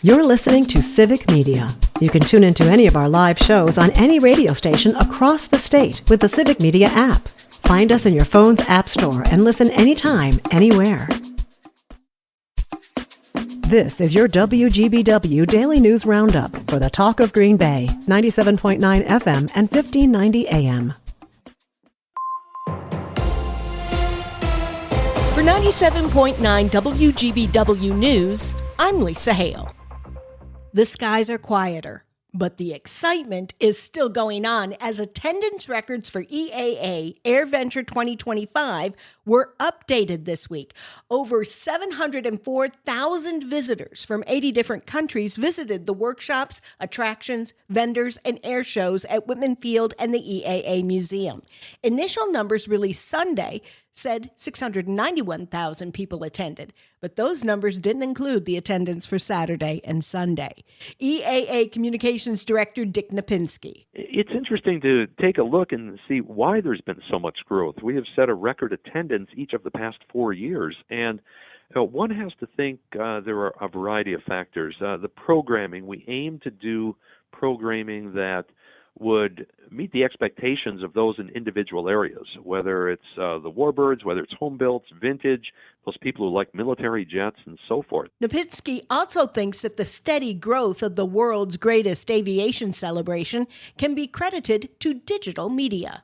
You're listening to Civic Media. You can tune into any of our live shows on any radio station across the state with the Civic Media app. Find us in your phone's app store and listen anytime, anywhere. This is your WGBW Daily News Roundup for the Talk of Green Bay, 97.9 FM and 1590 AM. For 97.9 WGBW News, I'm Lisa Hale. The skies are quieter, but the excitement is still going on as attendance records for EAA AirVenture 2025 were updated this week. Over 704,000 visitors from 80 different countries visited the workshops, attractions, vendors, and air shows at Whitman Field and the EAA Museum. Initial numbers released Sunday said 691,000 people attended, but those numbers didn't include the attendance for Saturday and Sunday. EAA Communications Director Dick Napinski. It's interesting to take a look and see why there's been so much growth. We have set a record attendance each of the past 4 years, and one has to think there are a variety of factors. The programming, we aim to do programming that would meet the expectations of those in individual areas, whether it's the warbirds, whether it's home built, vintage, those people who like military jets, and so forth. Napinski also thinks that the steady growth of the world's greatest aviation celebration can be credited to digital media.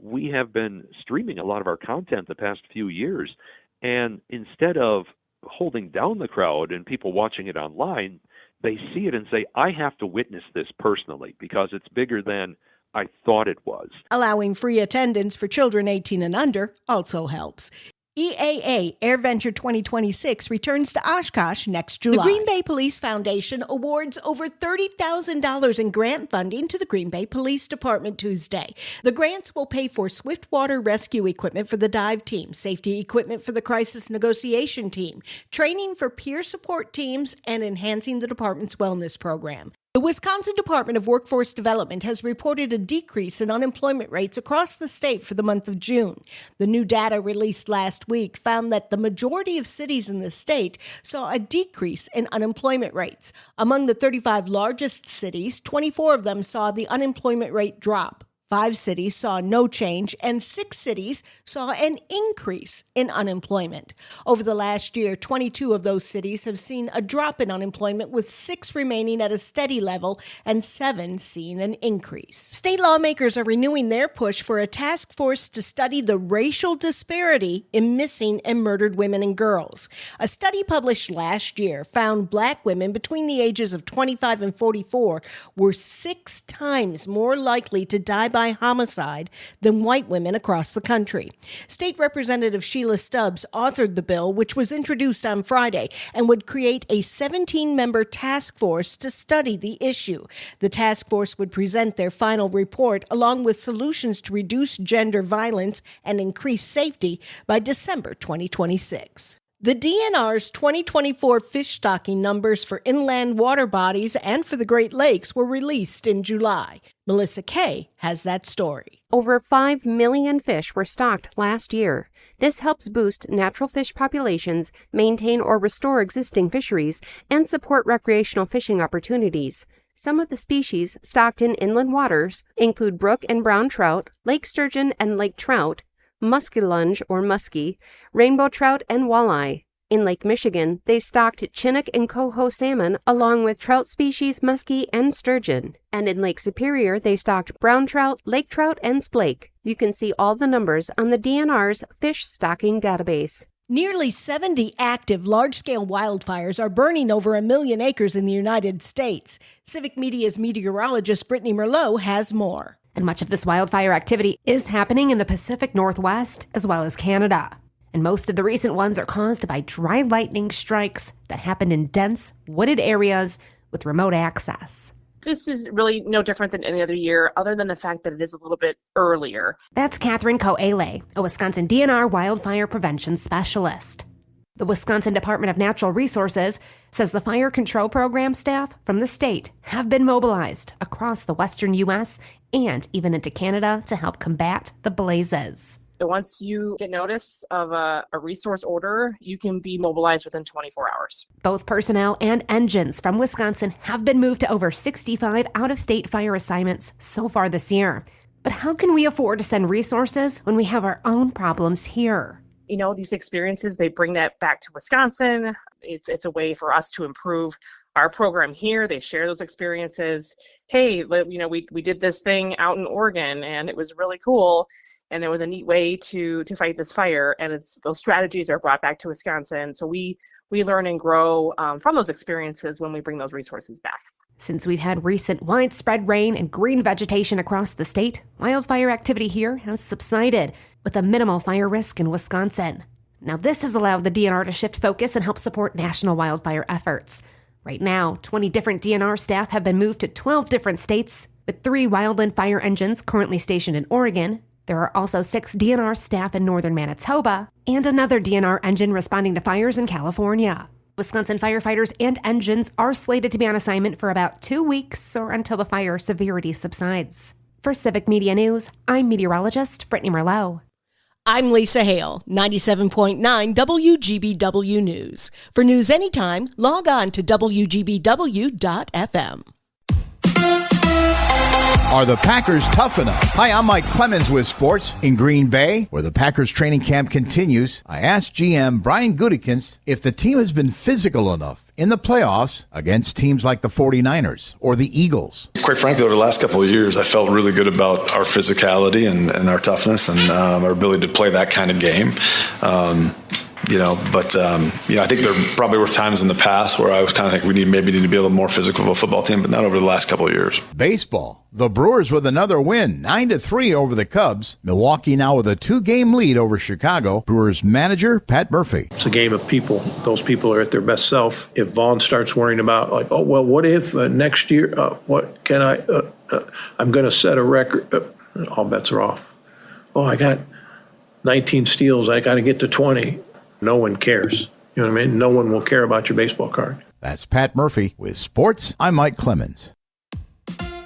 We have been streaming a lot of our content the past few years, and instead of holding down the crowd and people watching it online, they see it and say, I have to witness this personally because it's bigger than I thought it was. Allowing free attendance for children 18 and under also helps. EAA AirVenture 2026 returns to Oshkosh next July. The Green Bay Police Foundation awards over $30,000 in grant funding to the Green Bay Police Department Tuesday. The grants will pay for swiftwater rescue equipment for the dive team, safety equipment for the crisis negotiation team, training for peer support teams, and enhancing the department's wellness program. The Wisconsin Department of Workforce Development has reported a decrease in unemployment rates across the state for the month of June. The new data released last week found that the majority of cities in the state saw a decrease in unemployment rates. Among the 35 largest cities, 24 of them saw the unemployment rate drop. 5 cities saw no change, and 6 cities saw an increase in unemployment. Over the last year, 22 of those cities have seen a drop in unemployment, with 6 remaining at a steady level and 7 seeing an increase. State lawmakers are renewing their push for a task force to study the racial disparity in missing and murdered women and girls. A study published last year found Black women between the ages of 25 and 44 were 6 times more likely to die by homicide than white women across the country. State Representative Sheila Stubbs authored the bill, which was introduced on Friday, and would create a 17-member task force to study the issue. The task force would present their final report along with solutions to reduce gender violence and increase safety by December 2026. The DNR's 2024 fish stocking numbers for inland water bodies and for the Great Lakes were released in July. Melissa Kay has that story. Over 5 million fish were stocked last year. This helps boost natural fish populations, maintain or restore existing fisheries, and support recreational fishing opportunities. Some of the species stocked in inland waters include brook and brown trout, lake sturgeon and lake trout, muskellunge or muskie, rainbow trout, and walleye. In Lake Michigan, they stocked Chinook and coho salmon along with trout species muskie and sturgeon. And in Lake Superior, they stocked brown trout, lake trout, and splake. You can see all the numbers on the DNR's fish stocking database. Nearly 70 active large-scale wildfires are burning over 1 million acres in the United States. Civic Media's meteorologist Brittany Merlot has more. And much of this wildfire activity is happening in the Pacific Northwest as well as Canada. And most of the recent ones are caused by dry lightning strikes that happened in dense, wooded areas with remote access. This is really no different than any other year, other than the fact that it is a little bit earlier. That's Catherine Coele, a Wisconsin DNR wildfire prevention specialist. The Wisconsin Department of Natural Resources says the fire control program staff from the state have been mobilized across the western U.S. and even into Canada to help combat the blazes. Once you get notice of a resource order, you can be mobilized within 24 hours. Both personnel and engines from Wisconsin have been moved to over 65 out-of-state fire assignments so far this year. But how can we afford to send resources when we have our own problems here? These experiences, they bring that back to Wisconsin. It's a way for us to improve our program here. They share those experiences. Hey, we did this thing out in Oregon and it was really cool. And there was a neat way to fight this fire. And those strategies are brought back to Wisconsin. So we learn and grow from those experiences when we bring those resources back. Since we've had recent widespread rain and green vegetation across the state, wildfire activity here has subsided, with a minimal fire risk in Wisconsin. Now, this has allowed the DNR to shift focus and help support national wildfire efforts. Right now, 20 different DNR staff have been moved to 12 different states, with 3 wildland fire engines currently stationed in Oregon. There are also 6 DNR staff in northern Manitoba, and another DNR engine responding to fires in California. Wisconsin firefighters and engines are slated to be on assignment for about 2 weeks or until the fire severity subsides. For Civic Media News, I'm meteorologist Brittany Merlot. I'm Lisa Hale, 97.9 WGBW News. For news anytime, log on to WGBW.FM. Are the Packers tough enough? Hi, I'm Mike Clemens with sports. In Green Bay, where the Packers training camp continues, I asked GM Brian Gutekunst if the team has been physical enough in the playoffs against teams like the 49ers or the Eagles. Quite frankly, over the last couple of years, I felt really good about our physicality and our toughness and our ability to play that kind of game. I think there probably were times in the past where I was kind of think we need to be a little more physical of a football team, but not over the last couple of years. Baseball. The Brewers with another win, 9-3 over the Cubs. Milwaukee now with a 2-game lead over Chicago. Brewers manager Pat Murphy. It's a game of people. Those people are at their best self. If Vaughn starts worrying about what if next year, what can I'm going to set a record. All bets are off. I got 19 steals. I got to get to 20. No one cares. You know what I mean? No one will care about your baseball card. That's Pat Murphy with sports. I'm Mike Clemens.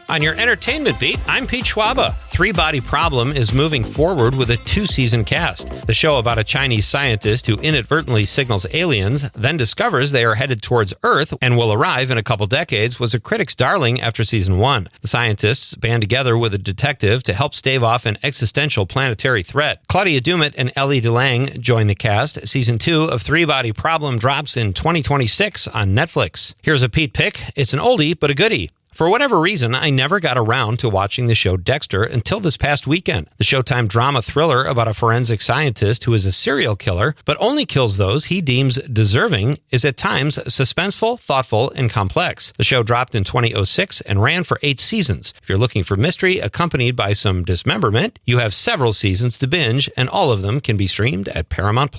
On your entertainment beat, I'm Pete Schwaba. Three Body Problem is moving forward with a 2-season cast. The show about a Chinese scientist who inadvertently signals aliens, then discovers they are headed towards Earth and will arrive in a couple decades, was a critic's darling after season 1. The scientists band together with a detective to help stave off an existential planetary threat. Claudia Dumet and Ellie DeLange join the cast. Season 2 of Three Body Problem drops in 2026 on Netflix. Here's a Pete pick. It's an oldie, but a goodie. For whatever reason, I never got around to watching the show Dexter until this past weekend. The Showtime drama thriller about a forensic scientist who is a serial killer, but only kills those he deems deserving, is at times suspenseful, thoughtful, and complex. The show dropped in 2006 and ran for 8 seasons. If you're looking for mystery accompanied by some dismemberment, you have several seasons to binge, and all of them can be streamed at Paramount+.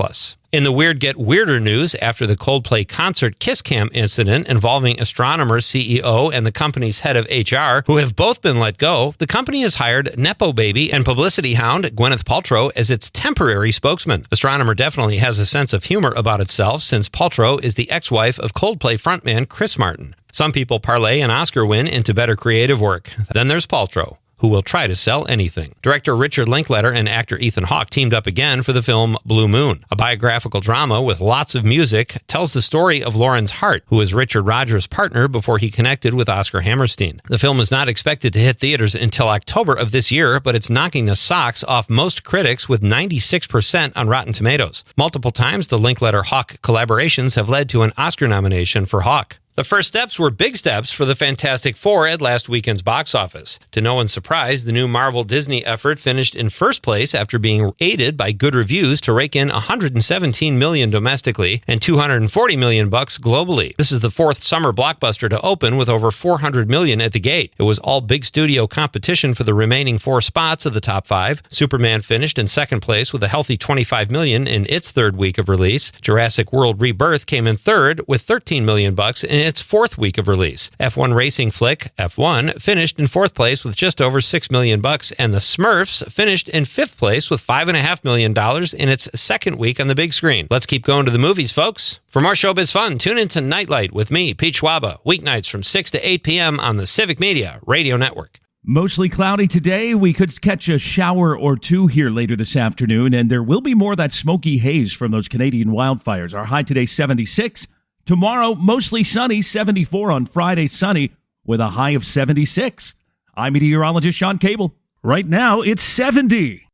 In the Weird Get Weirder news, after the Coldplay concert Kiss Cam incident involving astronomer CEO and the company's head of HR, who have both been let go, the company has hired Nepo baby and publicity hound Gwyneth Paltrow as its temporary spokesman. Astronomer definitely has a sense of humor about itself, since Paltrow is the ex-wife of Coldplay frontman Chris Martin. Some people parlay an Oscar win into better creative work. Then there's Paltrow, who will try to sell anything. Director Richard Linklater and actor Ethan Hawke teamed up again for the film Blue Moon. A biographical drama with lots of music tells the story of Lawrence Hart, who was Richard Rodgers' partner before he connected with Oscar Hammerstein. The film is not expected to hit theaters until October of this year, but it's knocking the socks off most critics with 96% on Rotten Tomatoes. Multiple times, the Linklater-Hawke collaborations have led to an Oscar nomination for Hawke. The first steps were big steps for the Fantastic Four at last weekend's box office. To no one's surprise, the new Marvel-Disney effort finished in first place after being aided by good reviews to rake in $117 million domestically and $240 million globally. This is the 4th summer blockbuster to open with over $400 million at the gate. It was all big studio competition for the remaining 4 spots of the top 5. Superman finished in second place with a healthy $25 million in its 3rd week of release. Jurassic World Rebirth came in 3rd with $13 million in its 4th week of release. F1 racing flick F1 finished in 4th place with just over $6 million, and the Smurfs finished in 5th place with $5.5 million in its 2nd week on the big screen. Let's keep going to the movies, folks. For more showbiz fun, tune into Nightlight with me, Pete Schwaba, weeknights from 6 to 8 p.m. on the Civic Media Radio Network. Mostly cloudy today. We could catch a shower or two here later this afternoon, and there will be more of that smoky haze from those Canadian wildfires. Our high today, 76. Tomorrow, mostly sunny, 74 on Friday, sunny, with a high of 76. I'm meteorologist Sean Cable. Right now, it's 70.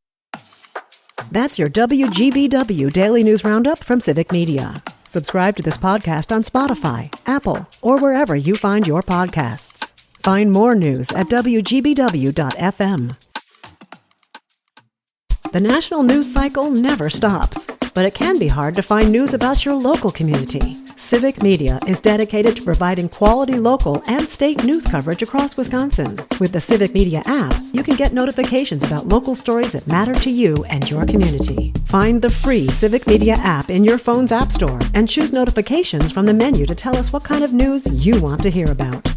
That's your WGBW Daily News Roundup from Civic Media. Subscribe to this podcast on Spotify, Apple, or wherever you find your podcasts. Find more news at WGBW.FM. The national news cycle never stops, but it can be hard to find news about your local community. Civic Media is dedicated to providing quality local and state news coverage across Wisconsin. With the Civic Media app, you can get notifications about local stories that matter to you and your community. Find the free Civic Media app in your phone's app store and choose notifications from the menu to tell us what kind of news you want to hear about.